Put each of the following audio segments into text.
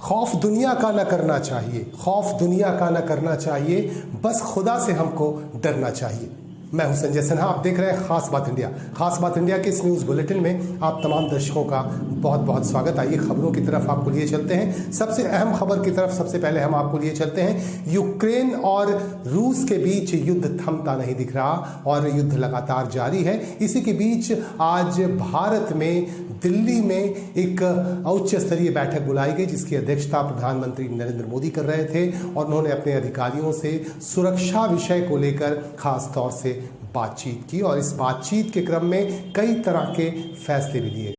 खौफ दुनिया का न करना चाहिए, खौफ दुनिया का न करना चाहिए, बस खुदा से हमको डरना चाहिए। मैं हूं संजय सिन्हा, आप देख रहे हैं खास बात इंडिया। खास बात इंडिया के इस न्यूज़ बुलेटिन में आप तमाम दर्शकों का बहुत बहुत स्वागत। आइए खबरों की तरफ आपको लिए चलते हैं। सबसे अहम खबर की तरफ सबसे पहले हम आपको लिए चलते हैं। यूक्रेन और रूस के बीच युद्ध थमता नहीं दिख रहा और युद्ध लगातार जारी है। इसी के बीच आज भारत में दिल्ली में एक उच्च स्तरीय बैठक बुलाई गई, जिसकी अध्यक्षता प्रधानमंत्री नरेंद्र मोदी कर रहे थे और उन्होंने अपने अधिकारियों से सुरक्षा विषय को लेकर खास तौर से बातचीत की और इस बातचीत के क्रम में कई तरह के फैसले भी लिए।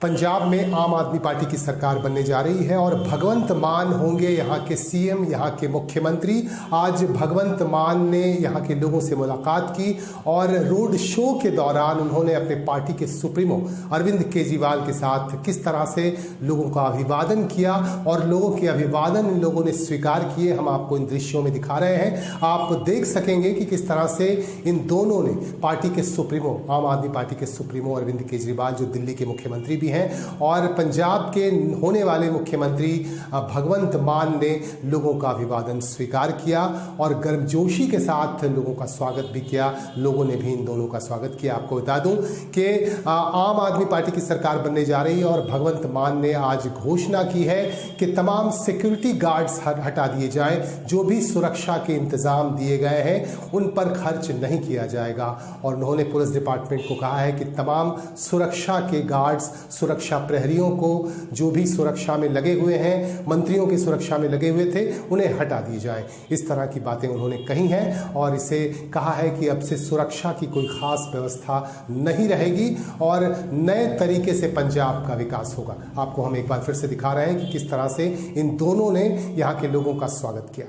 पंजाब में आम आदमी पार्टी की सरकार बनने जा रही है और भगवंत मान होंगे यहाँ के सीएम, यहाँ के मुख्यमंत्री। आज भगवंत मान ने यहाँ के लोगों से मुलाकात की और रोड शो के दौरान उन्होंने अपने पार्टी के सुप्रीमो अरविंद केजरीवाल के साथ किस तरह से लोगों का अभिवादन किया और लोगों के अभिवादन इन लोगों ने स्वीकार किए, हम आपको इन दृश्यों में दिखा रहे हैं। आप देख सकेंगे कि किस तरह से इन दोनों ने पार्टी के सुप्रीमो, आम आदमी पार्टी के सुप्रीमो अरविंद केजरीवाल जो दिल्ली के मुख्यमंत्री भी हैं और पंजाब के होने वाले मुख्यमंत्री भगवंत मान ने लोगों का अभिवादन स्वीकार किया और गर्मजोशी के साथ लोगों का स्वागत भी किया। लोगों ने भी इन दोनों का स्वागत किया। आपको बता दूं कि आम आदमी पार्टी की सरकार बनने जा रही है और भगवंत मान ने आज घोषणा की है कि तमाम सिक्योरिटी गार्ड्स हटा दिए जाएं। जो भी सुरक्षा के इंतजाम दिए गए हैं उन पर खर्च नहीं किया जाएगा और उन्होंने पुलिस डिपार्टमेंट को कहा है कि तमाम सुरक्षा के गार्ड्स, सुरक्षा प्रहरियों को जो भी सुरक्षा में लगे हुए हैं, मंत्रियों की सुरक्षा में लगे हुए थे, उन्हें हटा दी जाए। इस तरह की बातें उन्होंने कही हैं और इसे कहा है कि अब से सुरक्षा की कोई खास व्यवस्था नहीं रहेगी और नए तरीके से पंजाब का विकास होगा। आपको हम एक बार फिर से दिखा रहे हैं कि किस तरह से इन दोनों ने यहाँ के लोगों का स्वागत किया।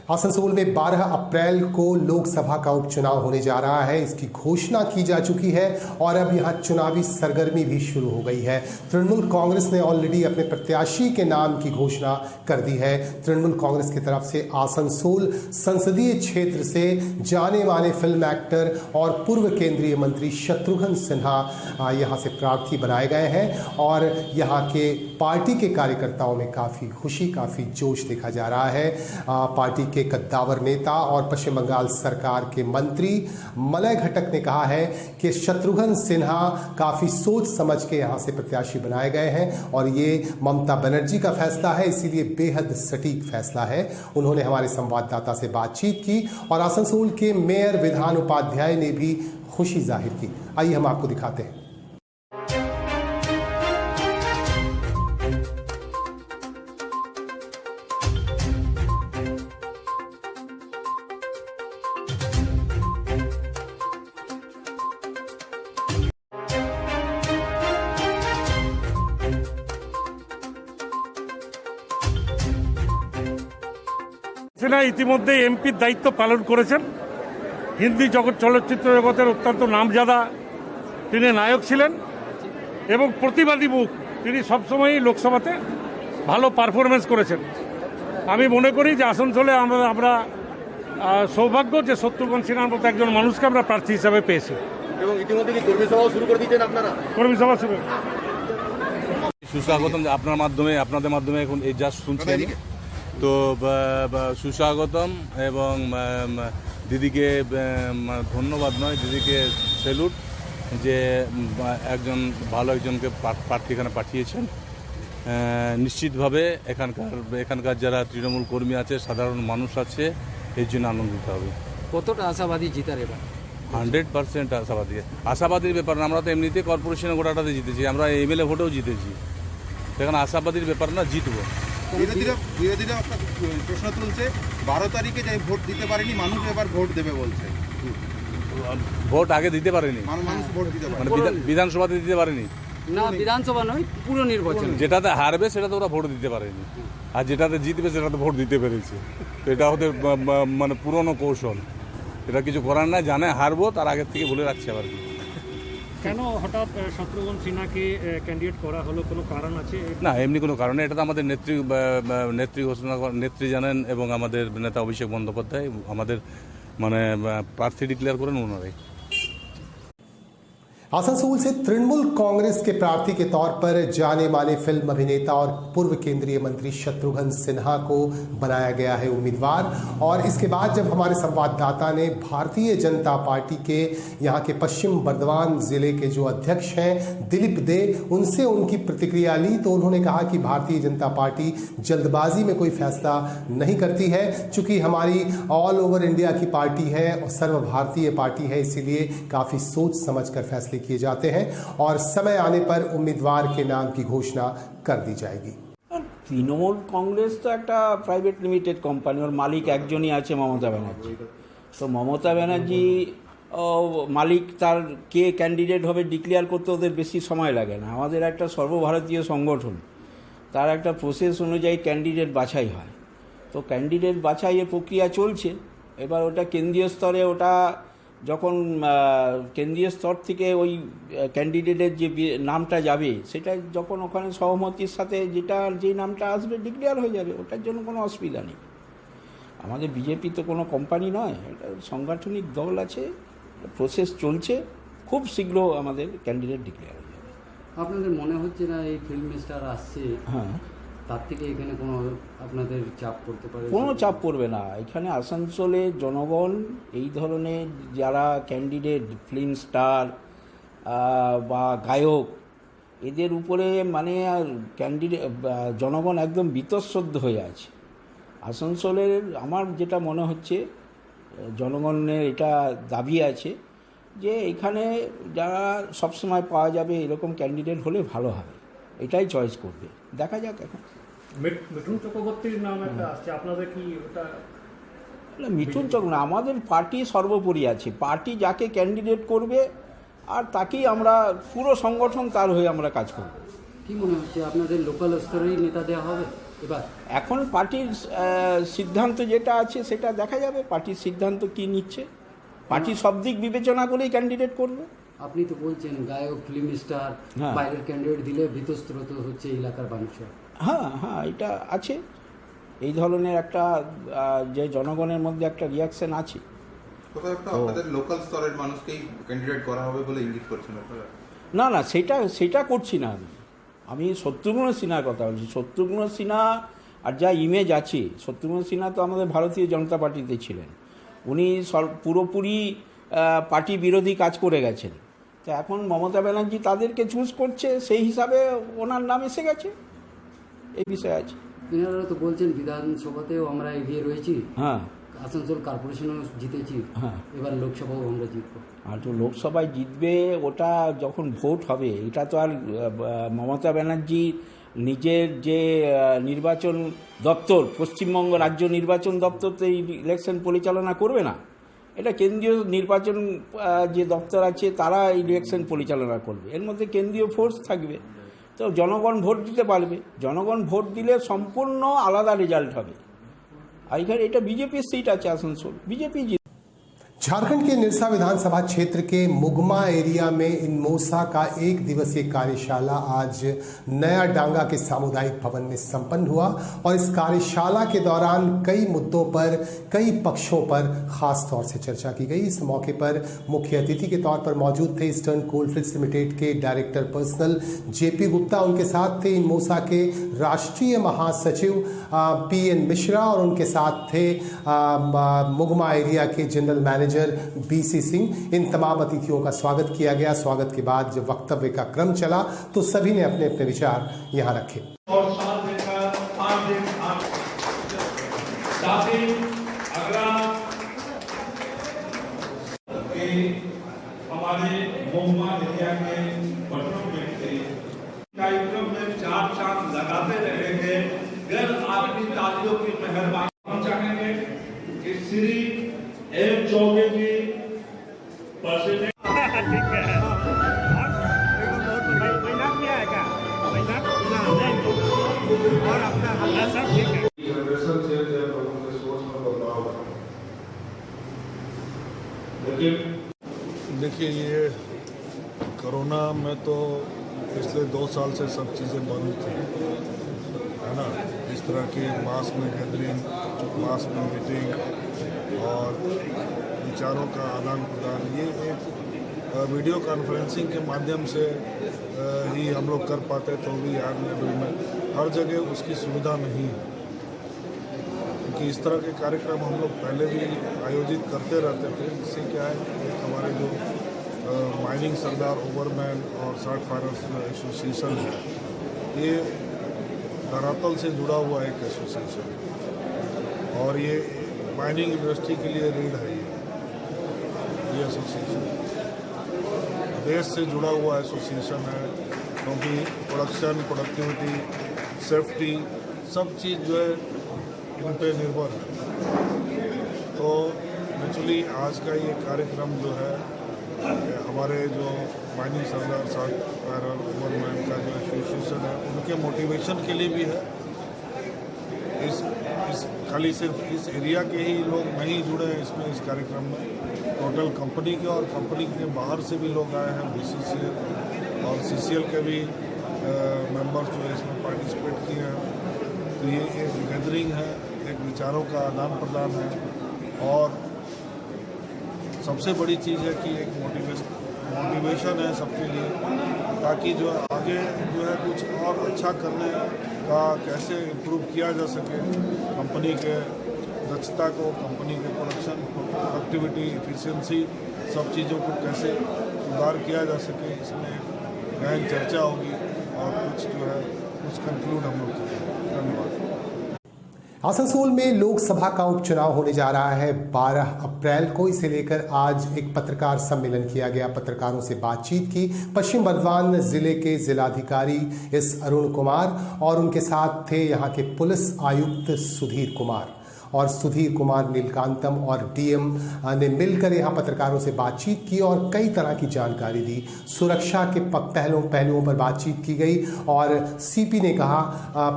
आसनसोल में 12 अप्रैल को लोकसभा का उपचुनाव होने जा रहा है। इसकी घोषणा की जा चुकी है और अब यहाँ चुनावी सरगर्मी भी शुरू हो गई है। तृणमूल कांग्रेस ने ऑलरेडी अपने प्रत्याशी के नाम की घोषणा कर दी है। तृणमूल कांग्रेस की तरफ से आसनसोल संसदीय क्षेत्र से जाने माने फिल्म एक्टर और पूर्व केंद्रीय मंत्री शत्रुघ्न सिन्हा यहाँ से प्रार्थी बनाए गए हैं और यहाँ के पार्टी के कार्यकर्ताओं में काफ़ी खुशी, काफ़ी जोश देखा जा रहा है। पार्टी के कद्दावर नेता और पश्चिम बंगाल सरकार के मंत्री मलय घटक ने कहा है कि शत्रुघ्न सिन्हा काफ़ी सोच समझ के यहाँ से प्रत्याशी बनाए गए हैं और ये ममता बनर्जी का फैसला है, इसीलिए बेहद सटीक फैसला है। उन्होंने हमारे संवाददाता से बातचीत की और आसनसोल के मेयर विधान उपाध्याय ने भी खुशी जाहिर की। आइए हम आपको दिखाते हैं। সিনহা ইতিমধ্যে এমপির দায়িত্ব পালন করেছেন। হিন্দি চলচ্চিত্র জগতের অত্যন্ত নামজাদা তিনি নায়ক ছিলেন এবং প্রতিবাদী মুখ। তিনি সবসময়ই লোকসভাতে ভালো পারফরমেন্স করেছেন। আমি মনে করি যে আসানসোলে আমরা সৌভাগ্য যে শত্রুঘ্ন সিনহার মতো একজন মানুষকে আমরা প্রার্থী হিসাবে পেয়েছি। এবং ইতিমধ্যে কি কর্মী সভাও শুরু করে দিয়েছেন আপনারা? কর্মী সভা শুরু। সুস্বাগতম, আপনাদের মাধ্যমে এখন এই জাস্ট শুনছি আমি। তো সুস্বাগতম এবং দিদিকে ধন্যবাদ নয়, দিদিকে স্যালুট যে একজন ভালো একজনকে প্রার্থী এখানে পাঠিয়েছেন। নিশ্চিতভাবে এখানকার যারা তৃণমূল কর্মী আছে, সাধারণ মানুষ আছে, এর জন্য আনন্দিত হবে। কতটা আশাবাদী জিতার এবার? 100% আশাবাদীর ব্যাপার না। আমরা তো এমনিতে কর্পোরেশনে গোটাটাতে জিতেছি, আমরা এমএলএ ভোটেও জিতেছি। সেখানে আশাবাদীর ব্যাপার না, জিতবো। বিরোধীরা একটা প্রশ্ন তুলছে 12 তারিখে যে ভোট দিতে পারেনি মানুষ এবার ভোট দেবে বলছে। ভোট আগে দিতে পারেনি, মানুষ ভোট দিতে পারে মানে বিধানসভাতে দিতে পারেনি না, বিধানসভা নয়, পুরো নির্বাচন। যেটাতে হারবে সেটাতে ওরা ভোট দিতে পারেনি, আর যেটাতে জিতবে সেটাতে ভোট দিতে পেরেছে। তো এটা ওদের মানে পুরনো কৌশল, এটা কিছু করার নাই। জানে হারবো, তার আগের থেকে বলে রাখছে আবার কি। কেন হঠাৎ শত্রুঘ্ন সিনহাকে ক্যান্ডিডেট করা হলো, কোনো কারণ আছে? না, এমনি কোনো কারণে। এটা তো আমাদের নেত্রী ঘোষণা, নেত্রী জানেন, এবং আমাদের নেতা অভিষেক বন্দ্যোপাধ্যায় আমাদের মানে প্রার্থী ডিক্লেয়ার করেন ওনারাই। आसनसोल से तृणमूल कांग्रेस के प्रार्थी के तौर पर जाने माने फिल्म अभिनेता और पूर्व केंद्रीय मंत्री शत्रुघ्न सिन्हा को बनाया गया है उम्मीदवार। और इसके बाद जब हमारे संवाददाता ने भारतीय जनता पार्टी के यहाँ के पश्चिम बर्धमान जिले के जो अध्यक्ष हैं दिलीप दे, उनसे उनकी प्रतिक्रिया ली, तो उन्होंने कहा कि भारतीय जनता पार्टी जल्दबाजी में कोई फैसला नहीं करती है, चूंकि हमारी ऑल ओवर इंडिया की पार्टी है और सर्वभारतीय पार्टी है, इसीलिए काफ़ी सोच समझ कर फैसले किए जाते हैं और समय आने पर उम्मीदवार के नाम की घोषणा कर दी जाएगी। তৃণমূল কংগ্রেস তো একটা প্রাইভেট লিমিটেড কোম্পানি, ওর মালিক একজনই আছে, মমতা ব্যানার্জি। তো মমতা ব্যানার্জি মালিক, তার কে ক্যান্ডিডেট হবে ডিক্লেয়ার করতে ওদের বেশি সময় লাগে না। আমাদের একটা সর্বভারতীয় সংগঠন, তার একটা প্রসেস অনুযায়ী ক্যান্ডিডেট বাছাই হয়। তো ক্যান্ডিডেট বাছাইয়ের প্রক্রিয়া চলছে। এবার ওটা কেন্দ্রীয় স্তরে, ওটা যখন কেন্দ্রীয় স্তর থেকে ওই ক্যান্ডিডেটের যে নামটা যাবে, সেটা যখন ওখানে সহমতির সাথে যে নামটা আসবে ডিক্লেয়ার হয়ে যাবে, ওটার জন্য কোনো অসুবিধা নেই। আমাদের বিজেপি তো কোনো কোম্পানি নয়, এটা সাংগঠনিক দল আছে, প্রসেস চলছে, খুব শীঘ্র আমাদের ক্যান্ডিডেট ডিক্লেয়ার হয়ে যাবে। আপনাদের মনে হচ্ছে না এই ফিল্ম স্টার আসছে, হ্যাঁ, তার থেকে এখানে কোনো আপনাদের চাপ পড়তে পারে? কোনো চাপ পড়বে না। এখানে আসানসোলে জনগণ এই ধরনের যারা ক্যান্ডিডেট, ফিল্ম স্টার বা গায়ক, এদের উপরে মানে ক্যান্ডিডেট জনগণ একদম বীতশ্রদ্ধ হয়ে আছে। আসানসোলের আমার যেটা মনে হচ্ছে, জনগণের এটা দাবি আছে যে এখানে যারা সবসময় পাওয়া যাবে এরকম ক্যান্ডিডেট হলে ভালো হবে, এটাই চয়েস করবে। দেখা যাক। এখন মিঠুন চক্রবর্তীর নাম একটা আসছে, আপনাদের কি ওটা? মিঠুন চক্রবর্তী আমাদের পার্টি সর্বোপরি আছে, পার্টি যাকে ক্যান্ডিডেট করবে আর তাকেই আমরা পুরো সংগঠন তার হয়ে আমরা কাজ করব। কি মনে হচ্ছে আপনাদের লোকাল স্তরেই নেতা দেওয়া হবে এবার? এখন পার্টির সিদ্ধান্ত যেটা আছে সেটা দেখা যাবে, পার্টির সিদ্ধান্ত কি নিচ্ছে। পার্টি সব দিক বিবেচনা করেই ক্যান্ডিডেট করবে। আপনি তো বলছেন গায়ক, ফিল্ম স্টার, হ্যাঁ, বাইরের ক্যান্ডিডেট দিলে বীতশ্রদ্ধ হচ্ছে এলাকার মানুষ। হ্যাঁ হ্যাঁ, এটা আছে, এই ধরনের একটা যে জনগণের মধ্যে একটা রিয়াকশন আছে। আপনাদের লোকাল স্তরের মানুষকেই ক্যান্ডিডেট করা হবে বলে ইঙ্গিত করছেন আপনারা? না না, সেটা করছি না। আমি শত্রুঘ্ন সিনহার কথা বলছি। শত্রুঘ্ন সিনহা আর যা ইমেজ আছে, শত্রুঘ্ন সিনহা তো আমাদের ভারতীয় জনতা পার্টিতে ছিলেন, উনি পুরোপুরি পার্টি বিরোধী কাজ করে গেছেন। তো এখন মমতা ব্যানার্জি তাদেরকে চুজ করছে, সেই হিসাবে ওনার নাম এসে গেছে, এই বিষয় আছে। এনারা তো বলছেন বিধানসভাতেও আমরা এগিয়ে রয়েছি, হ্যাঁ, আসানসোল কর্পোরেশনও জিতেছি, হ্যাঁ, এবার লোকসভাও আমরা জিতবো। আর তো লোকসভায় জিতবে, ওটা যখন ভোট হবে, এটা তো আর মমতা ব্যানার্জি নিজের যে নির্বাচন দপ্তর, পশ্চিমবঙ্গ রাজ্য নির্বাচন দপ্তর তো এই ইলেকশন পরিচালনা করবে না। এটা কেন্দ্রীয় নির্বাচন যে দপ্তর আছে তারা এই ইলেকশন পরিচালনা করবে, এর মধ্যে কেন্দ্রীয় ফোর্স থাকবে। তো জনগণ ভোট দিতে পারবে, জনগণ ভোট দিলে সম্পূর্ণ আলাদা রেজাল্ট হবে। আর এখানে এটা বিজেপির সিট আছে আসানসোল, বিজেপি झारखंड के निरसा विधानसभा क्षेत्र के मुगमा एरिया में इनमोसा का एक दिवसीय कार्यशाला आज नया डांगा के सामुदायिक भवन में संपन्न हुआ और इस कार्यशाला के दौरान कई मुद्दों पर, कई पक्षों पर खास तौर से चर्चा की गई। इस मौके पर मुख्य अतिथि के तौर पर मौजूद थे ईस्टर्न कोलफील्ड्स लिमिटेड के डायरेक्टर पर्सनल जेपी गुप्ता। उनके साथ थे इनमोसा के राष्ट्रीय महासचिव PN मिश्रा और उनके साथ थे मुगमा एरिया के जनरल मैनेजर BC सिंह। इन तमाम अतिथियों का स्वागत किया गया। स्वागत के बाद जब वक्तव्य का क्रम चला तो सभी ने अपने अपने विचार यहां रखे। और साथ देकर हमारे मुगमा एरिया के बच्चों व्यक्ति कार्यक्रम में चार चांद लगाते रहेंगे। गैर आपकी तालियों की मेहरबानी। हम चाहेंगे कि श्री M चौबे जी परसेंट और अपना सब ठीक है। देखिए, ये कोरोना में तो पिछले 2 साल से सब चीज़ें बंद थी, है ना। इस तरह की मास में गैदरिंग, मास में मीटिंग और विचारों का आदान प्रदान, ये एक वीडियो कॉन्फ्रेंसिंग के माध्यम से ही हम लोग कर पाते, तो भी यार लेवल में हर जगह उसकी सुविधा नहीं है। क्योंकि इस तरह के कार्यक्रम हम लोग पहले भी आयोजित करते रहते थे। इससे क्या है कि हमारे जो माइनिंग सरदार ओवरमैन और सार्ट फायरर्स एसोसिएशन है, ये धरातल से जुड़ा हुआ एक एसोसिएशन और ये माइनिंग इंडस्ट्री के लिए रीढ़ है। ये एसोसिएशन देश से जुड़ा हुआ एसोसिएशन है, क्योंकि प्रोडक्शन, प्रोडक्टिविटी, सेफ्टी सब चीज़ जो है इन पर निर्भर है। तो नेचुरली आज का ये कार्यक्रम जो है हमारे जो माइनिंग सरदार सार्ट फायरर ओवरमैन का जो एसोसिएशन है, उनके मोटिवेशन के लिए भी है। इस खाली सिर्फ इस एरिया के ही लोग नहीं जुड़े हैं इसमें, इस कार्यक्रम में टोटल कंपनी के और कंपनी के बाहर से भी लोग आए हैं। BCCL और CCL के भी मेंबर्स जो है इसमें पार्टिसिपेट किए हैं। तो ये एक गैदरिंग है, एक विचारों का आदान प्रदान है और सबसे बड़ी चीज़ है कि एक मोटिवेशन है सबके लिए, ताकि जो आगे जो है कुछ और अच्छा करने का कैसे इम्प्रूव किया जा सके, कंपनी के दक्षता को, कंपनी के प्रोडक्शन, प्रोडक्टिविटी, एफिशिएंसी, सब चीज़ों को कैसे सुधार किया जा सके, इसमें गहन चर्चा होगी और कुछ जो है कुछ कंक्लूड हम लोग करेंगे। धन्यवाद। आसनसोल में लोकसभा का उपचुनाव होने जा रहा है 12 अप्रैल को। इसे लेकर आज एक पत्रकार सम्मेलन किया गया। पत्रकारों से बातचीत की पश्चिम बर्धमान जिले के जिलाधिकारी S अरुण कुमार और उनके साथ थे यहाँ के पुलिस आयुक्त सुधीर कुमार और सुधीर कुमार नीलकांतम और DM ने मिलकर यहाँ पत्रकारों से बातचीत की और कई तरह की जानकारी दी। सुरक्षा के पहलुओं पर बातचीत की गई और CP ने कहा,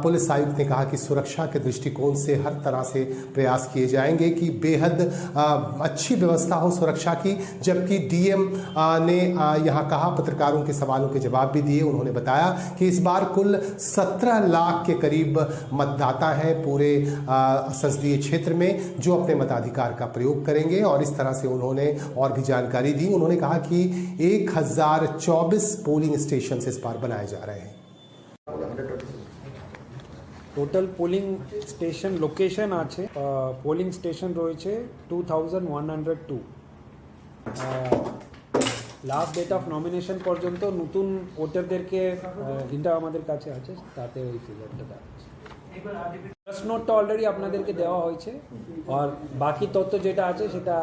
पुलिस आयुक्त ने कहा कि सुरक्षा के दृष्टिकोण से हर तरह से प्रयास किए जाएंगे कि बेहद अच्छी व्यवस्था हो सुरक्षा की। जबकि DM ने यहाँ कहा, पत्रकारों के सवालों के जवाब भी दिए। उन्होंने बताया कि इस बार कुल 17 लाख के करीब मतदाता हैं पूरे संसदीय क्षेत्र में जो अपने मताधिकार का प्रयोग करेंगे और इस तरह से उन्होंने और भी जानकारी दी। उन्होंने कहा कि 1024 पोलिंग स्टेशन इस बार बनाए जा रहे हैं। টোটাল পোলিং স্টেশন লোকেশন আছে, পোলিং স্টেশন রয়েছে 2102। লাস্ট ডেট অফ নমিনেশন পর্যন্ত নতুন ভোটারদেরকে এটা আমাদের কাছে আছে, তাতে ওই ফিগারটা দেখাচ্ছে। ফার্স্ট নোটটা অলরেডি আপনাদেরকে দেওয়া হয়েছে আর বাকি তথ্য যেটা আছে সেটা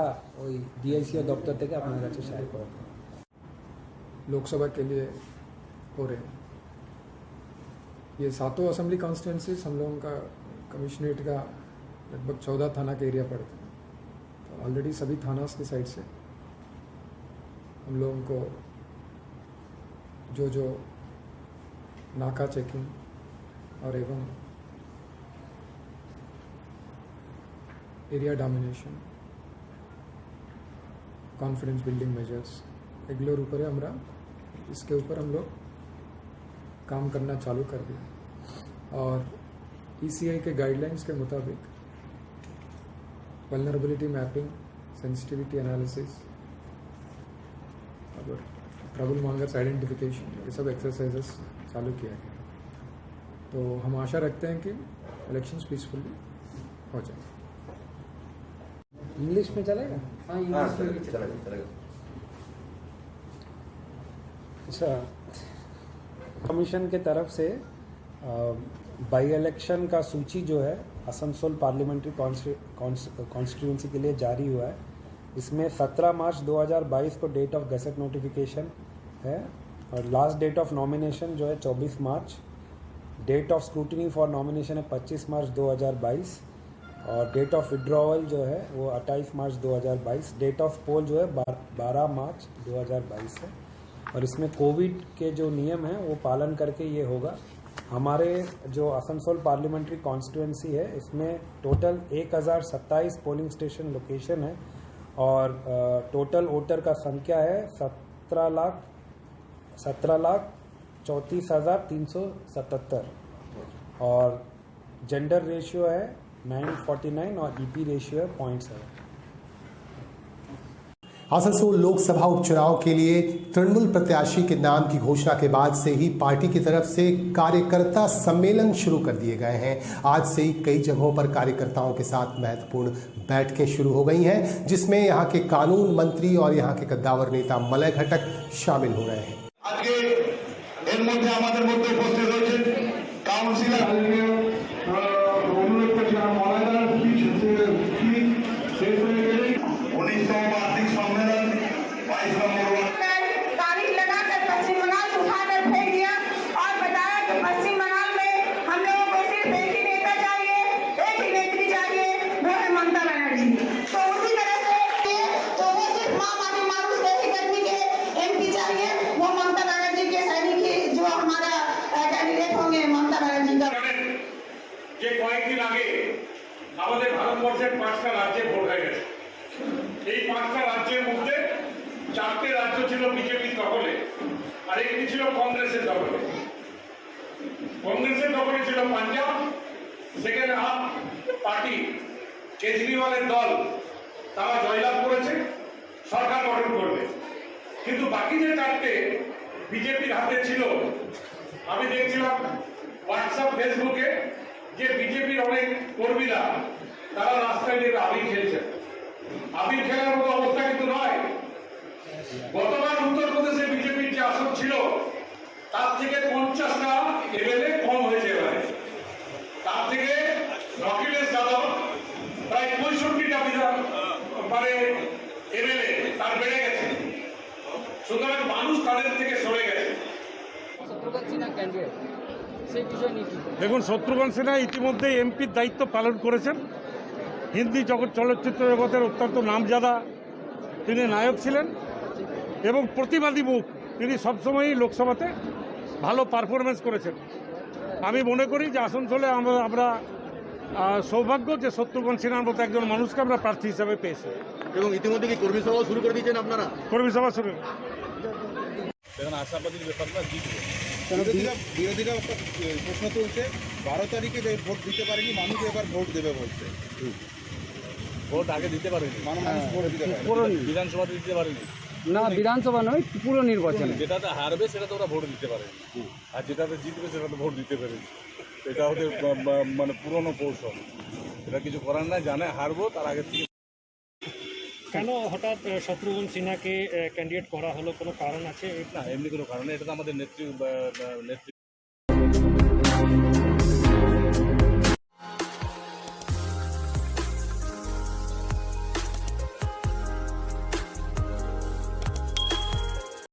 ওই DICO দপ্তর থেকে আপনাদের কাছে শেয়ার করা হবে। लोकसभा के लिए हो रहे हैं ये 7 असेंबली कॉन्स्टिट्यूंसीज। हम लोगों का कमिश्नरेट का लगभग 14 थाना के एरिया पड़ते हैं। तो ऑलरेडी सभी थानास की साइड से हम लोगों को जो नाका चेकिंग और एवं area domination confidence building measures এগুলোর উপরে আমরা इसके ऊपर हम लोग काम करना चालू कर दिया और ECI के गाइडलाइंस के मुताबिक वल्नरेबिलिटी मैपिंग, सेंसिटिविटी एनालिसिस और ट्रबल मॉन्गर्स आइडेंटिफिकेशन, ये सब एक्सरसाइजेस चालू किया गया। तो हम आशा रखते हैं कि इलेक्शंस पीसफुली हो जाए। इंग्लिश में चलेगा? हाँ, इंग्लिश में भी चलेगा। अच्छा, कमीशन के तरफ से बाई इलेक्शन का सूची जो है आसनसोल पार्लियामेंट्री कॉन्स्टिट्यूंसी के लिए जारी हुआ है। इसमें 17 मार्च 2022 को डेट ऑफ गैजेट नोटिफिकेशन है और लास्ट डेट ऑफ नॉमिनेशन जो है 24 March, date of scrutiny for nomination है 25 मार्च 2022 और डेट ऑफ विड्रॉवल जो है वो 28 मार्च 2022, डेट ऑफ पोल जो है 12 मार्च 2022 है। और इसमें कोविड के जो नियम हैं वो पालन करके ये होगा। हमारे जो आसनसोल पार्लियामेंट्री कॉन्स्टिट्यूंसी है इसमें टोटल 1027 पोलिंग स्टेशन लोकेशन है और टोटल वोटर का संख्या है 17,34,377 और जेंडर रेशियो है 949 और EP रेशियो है 0.7। आसनसोल लोकसभा उपचुनाव के लिए तृणमूल प्रत्याशी के नाम की घोषणा के बाद से ही पार्टी की तरफ से कार्यकर्ता सम्मेलन शुरू कर दिए गए हैं। आज से ही कई जगहों पर कार्यकर्ताओं के साथ महत्वपूर्ण बैठकें शुरू हो गई हैं, जिसमें यहां के कानून मंत्री और यहां के कद्दावर नेता मलय घटक शामिल हो रहे हैं। तारीख लगाकर पश्चिम बंगाल से उठाकर फेंक दिया और बताया कि पश्चिम बंगाल में हम लोगों को सिर्फ एक ही नेता चाहिए, एक ही नेत्री चाहिए, वो है ममता बनर्जी। तो उसी तरह से तो वो सिर्फ माँ मानी मारूस कर्मी के MP चाहिए, वो ममता बनर्जी के सैनिक जो हमारा कैंडिडेट होंगे ममता बनर्जी का। যে কয়েকদিন আগে আমাদের ভারতবর্ষের 5টা রাজ্যে ভোট হয়ে গেছে। এই 5টা রাজ্যের মধ্যে 4টে রাজ্য ছিল বিজেপির দখলে আর একটি ছিল কংগ্রেসের দখলে। কংগ্রেসের দখলে ছিল পাঞ্জাব, সেখানে আপ পার্টি কেজরিওয়ালের দল তারা জয়লাভ করেছে, সরকার গঠন করবে। কিন্তু বাকি যে 4টে বিজেপির হাতে ছিল, আমি দেখছিলাম হোয়াটসঅ্যাপ ফেসবুকে যে বিজেপির অনেক কর্মীরা তারা রাস্তায় নেমে আবির খেলছেন। আবির খেলার মতো অবস্থা কিন্তু নয়। গতবার উত্তরপ্রদেশে বিজেপির যে আসন ছিল তার থেকে 50টা MLA কম হয়েছে এবারে। তার থেকে অখিলেশ যাদব প্রায় 65টা মানে MLA তার বেড়ে গেছে। সুতরাং মানুষ তাদের থেকে সরে গেছে। দেখুন, শত্রুঘ্ন সিনহা ইতিমধ্যে এমপির দায়িত্ব পালন করেছেন। হিন্দি চলচ্চিত্র জগতের অত্যন্ত নামজাদা তিনি নায়ক ছিলেন এবং প্রতিবাদী মুখ। তিনি সবসময়ই লোকসভাতে ভালো পারফরমেন্স করেছেন। আমি মনে করি যে আসানসোলে আমরা সৌভাগ্য যে শত্রুঘ্ন সিনহার মতো একজন মানুষকে আমরা প্রার্থী হিসাবে পেয়েছি। এবং ইতিমধ্যে কি কর্মী সভা শুরু করে দিয়েছেন আপনারা? কর্মী সভা শুরু। আশাবাদীর ব্যাপারটা জিতবে। বিরোধীরা একটা প্রশ্ন তুলছে, 12 তারিখে যে ভোট দিতে পারেনি মানুষ এবার ভোট দেবে বলছে। ভোট আগে দিতে পারেনি, মানুষ ভোট দিতে পারে, বিধানসভাতে দিতে পারেনি না, বিধানসভা নয়, পুরো নির্বাচন। যেটাতে হারবে সেটাতে ওরা ভোট দিতে পারে, আর যেটাতে জিতবে সেটাতে ভোট দিতে পারে। এটা ওদের মানে পুরনো কৌশল। এটা কিছু করার নাই, জানে হারবো তার আগে থেকে। কেন হঠাৎ শত্রুঘ্ন সিনহাকে ক্যান্ডিডেট করা হলো, কোনো কারণ আছে? না, এমনি কোনো কারণে। এটা তো আমাদের নেত্রী